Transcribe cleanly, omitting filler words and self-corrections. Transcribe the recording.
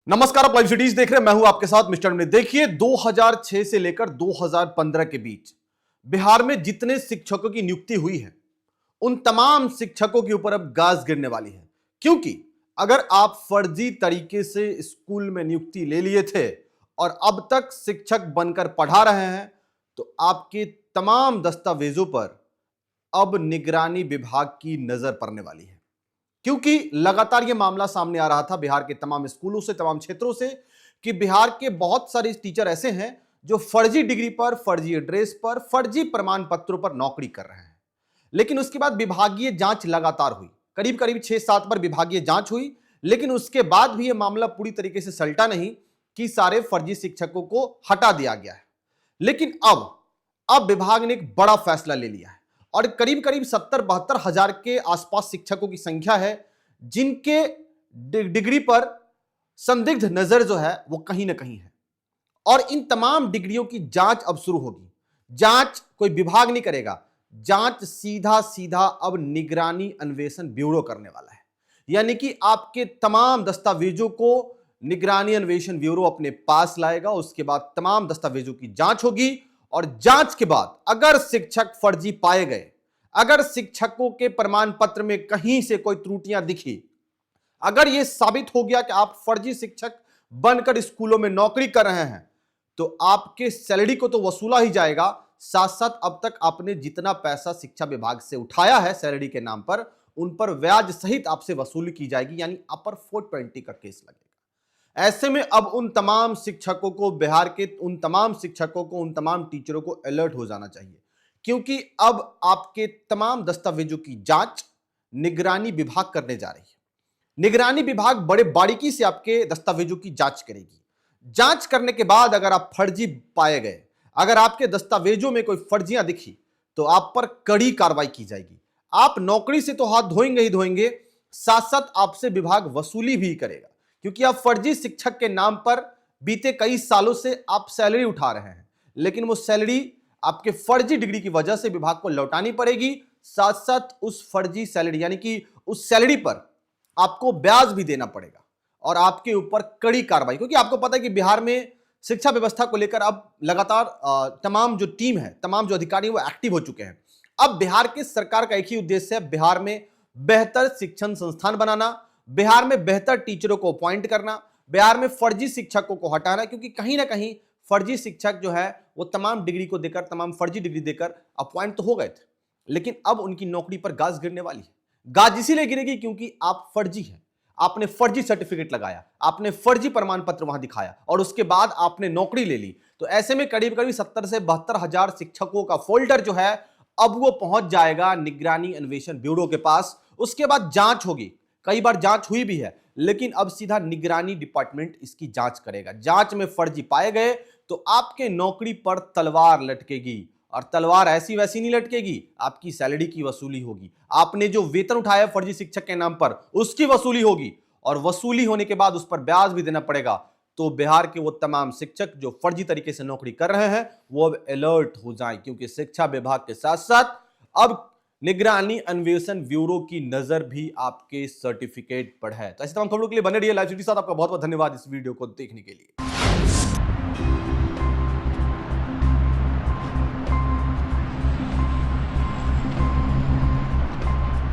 नमस्कार, आप live cities देख रहे हैं। मैं हूं आपके साथ मिस्टर अमृत। देखिए, 2006 से लेकर 2015 के बीच बिहार में जितने शिक्षकों की नियुक्ति हुई है, उन तमाम शिक्षकों के ऊपर अब गाज गिरने वाली है। क्योंकि अगर आप फर्जी तरीके से स्कूल में नियुक्ति ले लिए थे और अब तक शिक्षक बनकर पढ़ा रहे हैं, तो आपके तमाम दस्तावेजों पर अब निगरानी विभाग की नजर पड़ने वाली है। क्योंकि लगातार यह मामला सामने आ रहा था बिहार के तमाम स्कूलों से, तमाम क्षेत्रों से, कि बिहार के बहुत सारे टीचर ऐसे हैं जो फर्जी डिग्री पर, फर्जी एड्रेस पर, फर्जी प्रमाण पत्रों पर नौकरी कर रहे हैं। लेकिन उसके बाद विभागीय जांच लगातार हुई, करीब करीब 6-7 बार विभागीय जांच हुई, लेकिन उसके बाद भी यह मामला पूरी तरीके से सलटा नहीं कि सारे फर्जी शिक्षकों को हटा दिया गया है। लेकिन अब विभाग ने एक बड़ा फैसला ले लिया है और करीब करीब 70-72 हजार के आसपास शिक्षकों की संख्या है जिनके डिग्री पर संदिग्ध नजर जो है वो कहीं ना कहीं है। और इन तमाम डिग्रियों की जांच अब शुरू होगी। जांच कोई विभाग नहीं करेगा, जांच सीधा सीधा अब निगरानी अन्वेषण ब्यूरो करने वाला है। यानी कि आपके तमाम दस्तावेजों को निगरानी अन्वेषण ब्यूरो अपने पास लाएगा, उसके बाद तमाम दस्तावेजों की जांच होगी और जांच के बाद अगर शिक्षक फर्जी पाए गए, अगर शिक्षकों के प्रमाण पत्र में कहीं से कोई त्रुटियां दिखी, अगर यह साबित हो गया कि आप फर्जी शिक्षक बनकर स्कूलों में नौकरी कर रहे हैं, तो आपके सैलरी को तो वसूला ही जाएगा, साथ साथ अब तक आपने जितना पैसा शिक्षा विभाग से उठाया है सैलरी के नाम पर, उन पर ब्याज सहित आपसे वसूली की जाएगी, यानी अपर 420 का केस लगेगा। ऐसे में अब उन तमाम शिक्षकों को, बिहार के उन तमाम शिक्षकों को, उन तमाम टीचरों को अलर्ट हो जाना चाहिए, क्योंकि अब आपके तमाम दस्तावेजों की जांच निगरानी विभाग करने जा रही है। निगरानी विभाग बड़े बारीकी से आपके दस्तावेजों की जांच करेगी। जांच करने के बाद अगर आप फर्जी पाए गए, अगर आपके दस्तावेजों में कोई फर्जियां दिखी, तो आप पर कड़ी कार्रवाई की जाएगी। आप नौकरी से तो हाथ धोएंगे ही धोएंगे, साथ साथ आपसे विभाग वसूली भी करेगा, क्योंकि आप फर्जी शिक्षक के नाम पर बीते कई सालों से आप सैलरी उठा रहे हैं, लेकिन वो सैलरी आपके फर्जी डिग्री की वजह से विभाग को लौटानी पड़ेगी। साथ साथ उस फर्जी सैलरी, यानी कि उस सैलरी पर आपको ब्याज भी देना पड़ेगा और आपके ऊपर कड़ी कार्रवाई, क्योंकि आपको पता है कि बिहार में शिक्षा व्यवस्था को लेकर अब लगातार तमाम जो टीम है, तमाम जो अधिकारी वो एक्टिव हो चुके हैं। अब बिहार के सरकार का एक ही उद्देश्य है, बिहार में बेहतर शिक्षण संस्थान बनाना, बिहार में बेहतर टीचरों को अपॉइंट करना, बिहार में फर्जी शिक्षकों को हटाना। क्योंकि कहीं ना कहीं फर्जी शिक्षक जो है वो तमाम डिग्री को देकर, तमाम फर्जी डिग्री देकर अपॉइंट तो हो गए थे, लेकिन अब उनकी नौकरी पर गाज गिरने वाली है। गाज इसीलिए गिरेगी क्योंकि आप फर्जी हैं, आपने फर्जी सर्टिफिकेट लगाया, आपने फर्जी प्रमाण पत्र वहां दिखाया और उसके बाद आपने नौकरी ले ली। तो ऐसे में करीब करीब 70 से 72 हजार शिक्षकों का फोल्डर जो है अब वो पहुंच जाएगा निगरानी अन्वेषण ब्यूरो के पास। उसके बाद जांच होगी, कई बार जांच हुई भी है, लेकिन अब सीधा निगरानी डिपार्टमेंट इसकी जांच करेगा। जांच में फर्जी पाए गए तो आपके नौकरी पर तलवार लटकेगी, और तलवार ऐसी वैसी नहीं लटकेगी, आपकी सैलरी की वसूली होगी। आपने जो वेतन उठाया फर्जी शिक्षक के नाम पर, उसकी वसूली होगी, और वसूली होने के बाद उस पर ब्याज भी देना पड़ेगा। तो बिहार के वो तमाम शिक्षक जो फर्जी तरीके से नौकरी कर रहे हैं वो अब अलर्ट हो जाएं, क्योंकि शिक्षा विभाग के साथ साथ अब निगरानी अन्वेषण ब्यूरो की नजर भी आपके सर्टिफिकेट पर है। तो ऐसे तमाम खबरों के लिए बने रहिए लाइव सिटी साथ। आपका बहुत बहुत धन्यवाद इस वीडियो को देखने के लिए।